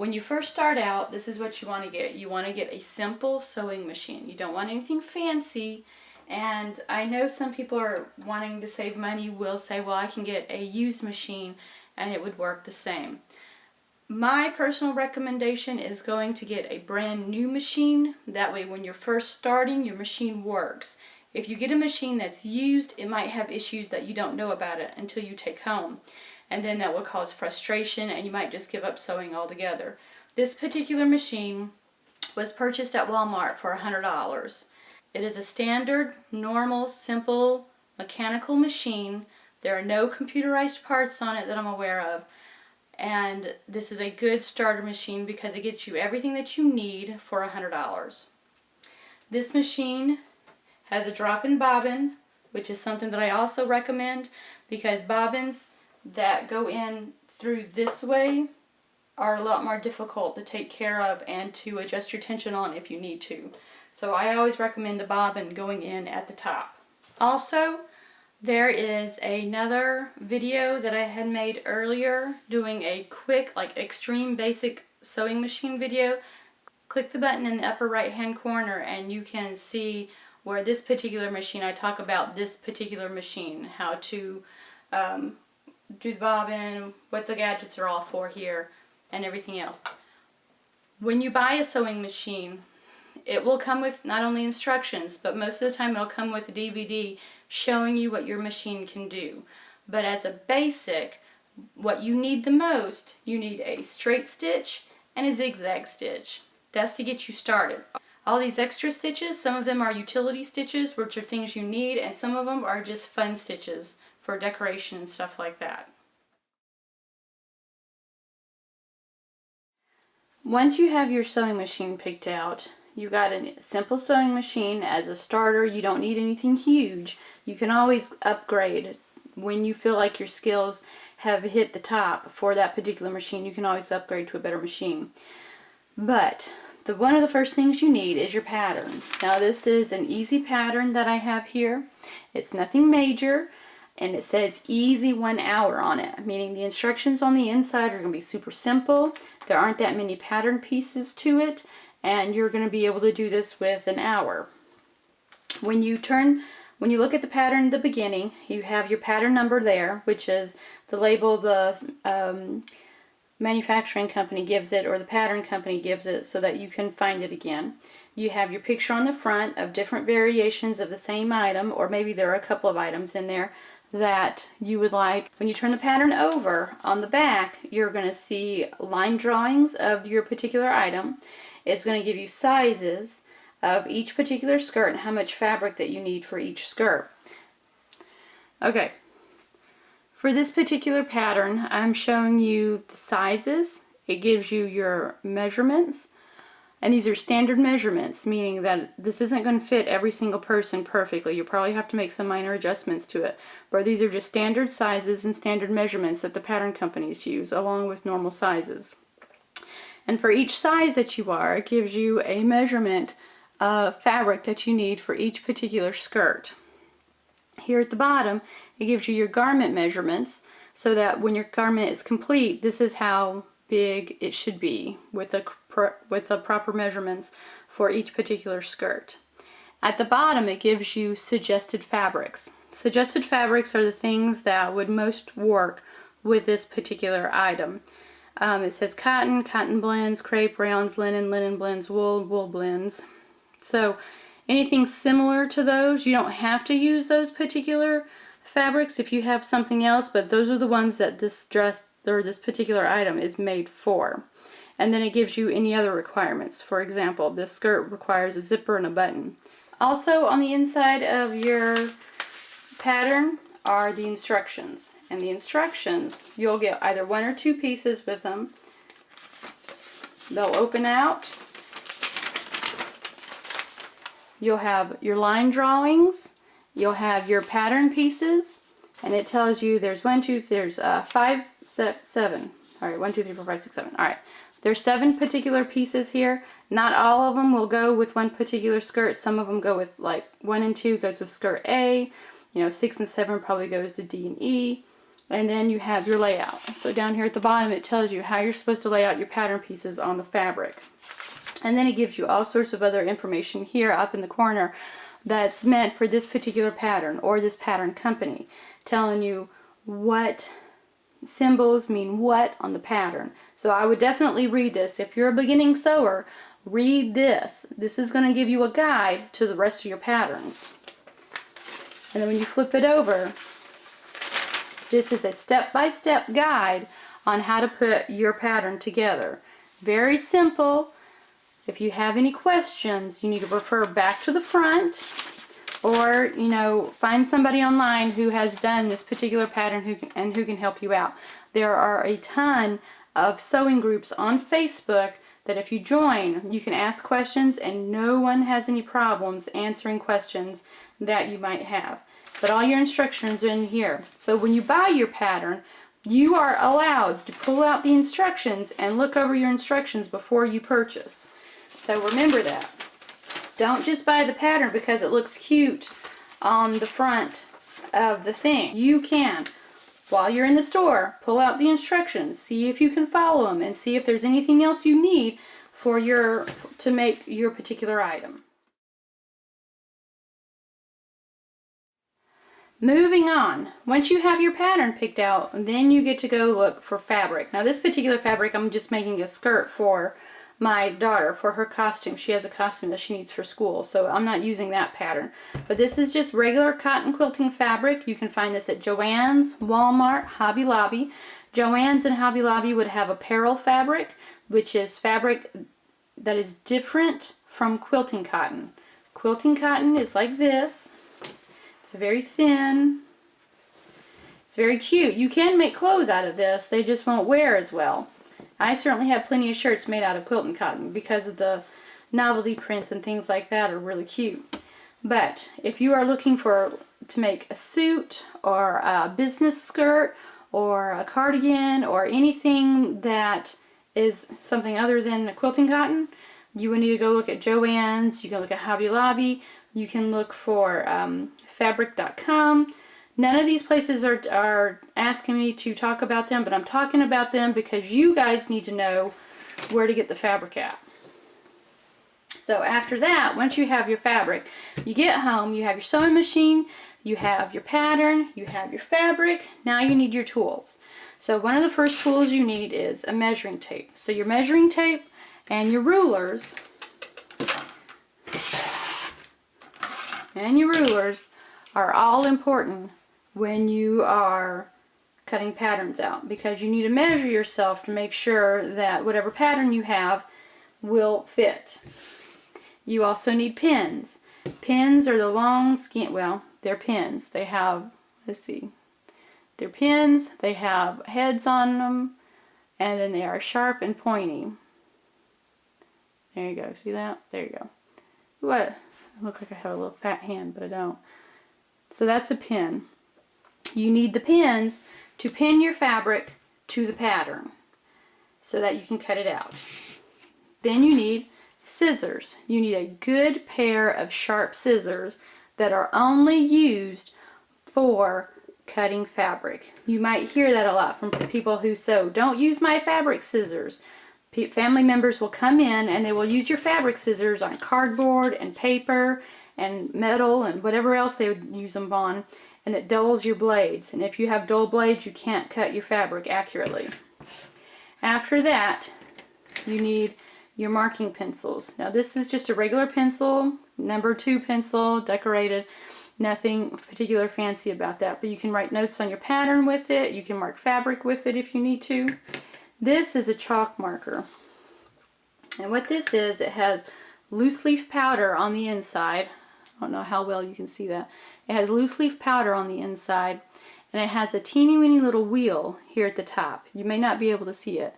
when you first start out, this is what you want to get. You want to get a simple sewing machine. You don't want anything fancy. And I know some people are wanting to save money will say, well, I can get a used machine and it would work the same. My personal recommendation is going to get a brand new machine. That way when you're first starting, your machine works. If you get a machine that's used, it might have issues that you don't know about it until you take home. And then that will cause frustration and you might just give up sewing altogether. This particular machine was purchased at Walmart for $100. It is a standard, normal, simple, mechanical machine. There are no computerized parts on it that I'm aware of. And this is a good starter machine because it gets you everything that you need for $100. This machine has a drop-in bobbin, which is something that I also recommend because bobbins that go in through this way are a lot more difficult to take care of and to adjust your tension on if you need to. So I always recommend the bobbin going in at the top. Also, there is another video that I had made earlier doing a quick, like extreme basic sewing machine video. Click the button in the upper right hand corner and you can see where this particular machine, I talk about this particular machine, how to do the bobbin, what the gadgets are all for here, and everything else. When you buy a sewing machine, it will come with not only instructions, but most of the time it'll come with a DVD showing you what your machine can do. But as a basic, what you need the most, you need a straight stitch and a zigzag stitch. That's to get you started. All these extra stitches, some of them are utility stitches, which are things you need, and some of them are just fun stitches for decoration and stuff like that. Once you have your sewing machine picked out, you've got a simple sewing machine. As a starter, you don't need anything huge. You can always upgrade when you feel like your skills have hit the top for that particular machine. You can always upgrade to a better machine. But one of the first things you need is your pattern. Now this is an easy pattern that I have here. It's nothing major, and it says easy 1 hour on it, meaning the instructions on the inside are going to be super simple. There aren't that many pattern pieces to it, and you're going to be able to do this with an hour. When you look at the pattern at the beginning, you have your pattern number there, which is the label the manufacturing company gives it, or the pattern company gives it, so that you can find it again. You have your picture on the front of different variations of the same item, or maybe there are a couple of items in there that you would like. When you turn the pattern over, on the back you're going to see line drawings of your particular item. It's going to give you sizes of each particular skirt and how much fabric that you need for each skirt. Okay, for this particular pattern I'm showing you the sizes. It gives you your measurements, and these are standard measurements, meaning that this isn't going to fit every single person perfectly. You'll probably have to make some minor adjustments to it, but these are just standard sizes and standard measurements that the pattern companies use along with normal sizes. And for each size that you are, it gives you a measurement of fabric that you need for each particular skirt. Here at the bottom, it gives you your garment measurements, so that when your garment is complete, this is how big it should be with the proper measurements for each particular skirt. At the bottom, it gives you suggested fabrics. Suggested fabrics are the things that would most work with this particular item. It says cotton, cotton blends, crepe, rayons, linen, linen blends, wool, wool blends. So anything similar to those, you don't have to use those particular fabrics if you have something else, but those are the ones that this dress or this particular item is made for. And then it gives you any other requirements. For example, this skirt requires a zipper and a button. Also on the inside of your pattern are the instructions. And the instructions, you'll get either 1 or 2 pieces with them. They'll open out. You'll have your line drawings. You'll have your pattern pieces. And it tells you there's 7. Alright, 1, 2, 3, 4, 5, 6, 7. Alright. There's 7 particular pieces here. Not all of them will go with one particular skirt. Some of them go with, like, 1 and 2 goes with skirt A. 6 and 7 probably goes to D and E. And then you have your layout. So down here at the bottom it tells you how you're supposed to lay out your pattern pieces on the fabric. And then it gives you all sorts of other information here up in the corner that's meant for this particular pattern or this pattern company, telling you what symbols mean what on the pattern. So I would definitely read this. If you're a beginning sewer, read this. This is going to give you a guide to the rest of your patterns. And then when you flip it over, this is a step-by-step guide on how to put your pattern together. Very simple. If you have any questions, you need to refer back to the front, or find somebody online who has done this particular pattern who can help you out. There are a ton of sewing groups on Facebook that if you join, you can ask questions and no one has any problems answering questions that you might have. But all your instructions are in here. So when you buy your pattern, you are allowed to pull out the instructions and look over your instructions before you purchase. So remember that. Don't just buy the pattern because it looks cute on the front of the thing. You can, while you're in the store, pull out the instructions, see if you can follow them, and see if there's anything else you need to make your particular item. Moving on, once you have your pattern picked out, then you get to go look for fabric. Now this particular fabric, I'm just making a skirt for my daughter for her costume. She has a costume that she needs for school, so I'm not using that pattern. But this is just regular cotton quilting fabric. You can find this at Joann's, Walmart, Hobby Lobby. Joann's and Hobby Lobby would have apparel fabric, which is fabric that is different from quilting cotton. Quilting cotton is like this. It's very thin. It's very cute. You can make clothes out of this. They just won't wear as well. I certainly have plenty of shirts made out of quilting cotton because of the novelty prints and things like that are really cute. But if you are looking to make a suit or a business skirt or a cardigan or anything that is something other than quilting cotton, you would need to go look at Joann's. You can look at Hobby Lobby. You can look for fabric.com. None of these places are asking me to talk about them, but I'm talking about them because you guys need to know where to get the fabric at. So after that, once you have your fabric, you get home, you have your sewing machine, you have your pattern, you have your fabric. Now you need your tools. So one of the first tools you need is a measuring tape. So your measuring tape and your rulers are all important when you are cutting patterns out, because you need to measure yourself to make sure that whatever pattern you have will fit. You also need pins. Pins are the long skin, well, they're pins. They have, let's see, they're pins, they have heads on them, and then they are sharp and pointy. There you go, see that? There you go. What? I look like I have a little fat hand, but I don't. So that's a pin. You need the pins to pin your fabric to the pattern so that you can cut it out. Then you need scissors. You need a good pair of sharp scissors that are only used for cutting fabric. You might hear that a lot from people who sew. Don't use my fabric scissors. Family members will come in and they will use your fabric scissors on cardboard and paper and metal and whatever else they would use them on, and it dulls your blades. And if you have dull blades, you can't cut your fabric accurately. After that, you need your marking pencils. Now this is just a regular pencil, number 2 pencil, decorated. Nothing particular fancy about that, but you can write notes on your pattern with it. You can mark fabric with it if you need to. This is a chalk marker. And what this is, it has loose leaf powder on the inside. I don't know how well you can see that. It has loose leaf powder on the inside, and it has a teeny weeny little wheel here at the top. You may not be able to see it.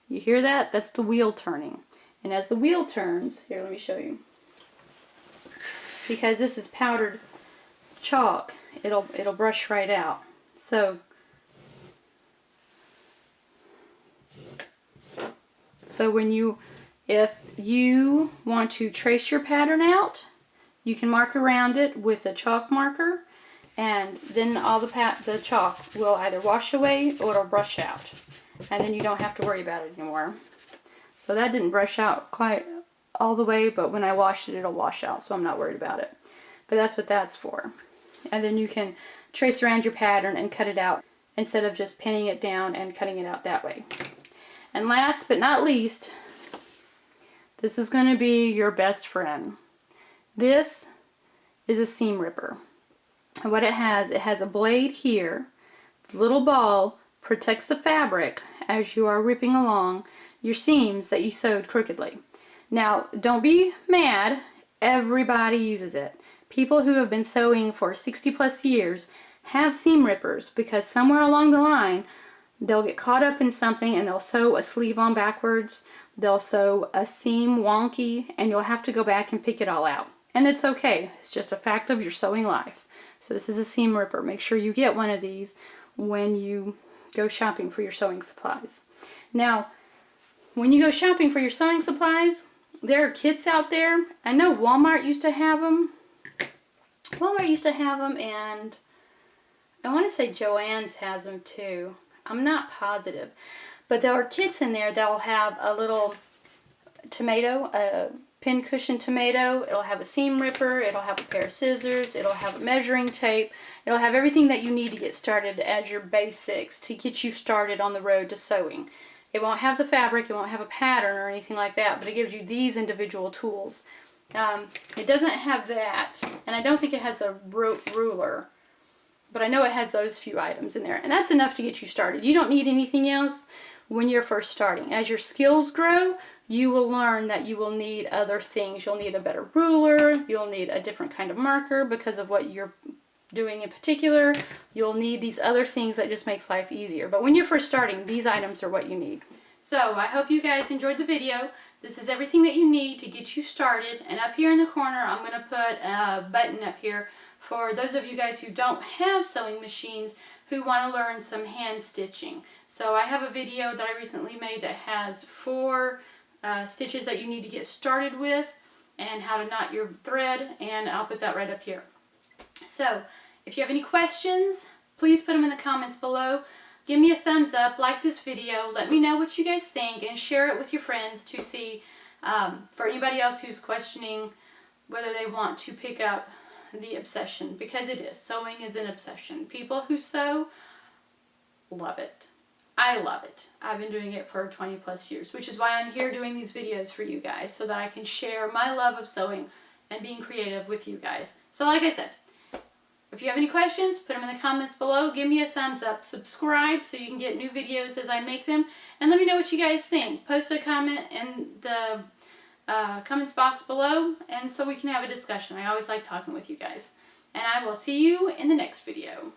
You hear that? That's the wheel turning. And as the wheel turns, here, let me show you. Because this is powdered chalk, it'll brush right out. So if you want to trace your pattern out, you can mark around it with a chalk marker, and then all the chalk will either wash away or it'll brush out, and then you don't have to worry about it anymore. So that didn't brush out quite all the way, but when I wash it, it'll wash out, so I'm not worried about it. But that's what that's for. And then you can trace around your pattern and cut it out instead of just pinning it down and cutting it out that way. And last but not least, this is going to be your best friend. This is a seam ripper. And what it has a blade here. The little ball protects the fabric as you are ripping along your seams that you sewed crookedly. Now, don't be mad. Everybody uses it. People who have been sewing for 60 plus years have seam rippers because somewhere along the line they'll get caught up in something and they'll sew a sleeve on backwards, they'll sew a seam wonky, and you'll have to go back and pick it all out. And it's okay. It's just a fact of your sewing life. So this is a seam ripper. Make sure you get one of these when you go shopping for your sewing supplies. Now, when you go shopping for your sewing supplies, there are kits out there. I know Walmart used to have them. And I want to say Joann's has them too. I'm not positive. But there are kits in there that will have a little tomato, a pin cushion tomato. It'll have a seam ripper. It'll have a pair of scissors. It'll have a measuring tape. It'll have everything that you need to get started as your basics to get you started on the road to sewing. It won't have the fabric. It won't have a pattern or anything like that. But it gives you these individual tools. It doesn't have that. And I don't think it has a ruler. But I know it has those few items in there. And that's enough to get you started. You don't need anything else when you're first starting. As your skills grow, you will learn that you will need other things. You'll need a better ruler. You'll need a different kind of marker because of what you're doing in particular. You'll need these other things that just makes life easier. But when you're first starting, these items are what you need. So I hope you guys enjoyed the video. This is everything that you need to get you started. And up here in the corner, I'm going to put a button up here for those of you guys who don't have sewing machines who want to learn some hand stitching. So I have a video that I recently made that has 4 stitches that you need to get started with and how to knot your thread, and I'll put that right up here. So if you have any questions, please put them in the comments below. Give me a thumbs up, like this video, let me know what you guys think, and share it with your friends to see for anybody else who's questioning whether they want to pick up the obsession, because it is. Sewing is an obsession. People who sew love it. I love it. I've been doing it for 20 plus years, which is why I'm here doing these videos for you guys, so that I can share my love of sewing and being creative with you guys. So like I said, if you have any questions, put them in the comments below. Give me a thumbs up. Subscribe so you can get new videos as I make them. And let me know what you guys think. Post a comment in the comments box below, and so we can have a discussion. I always like talking with you guys. And I will see you in the next video.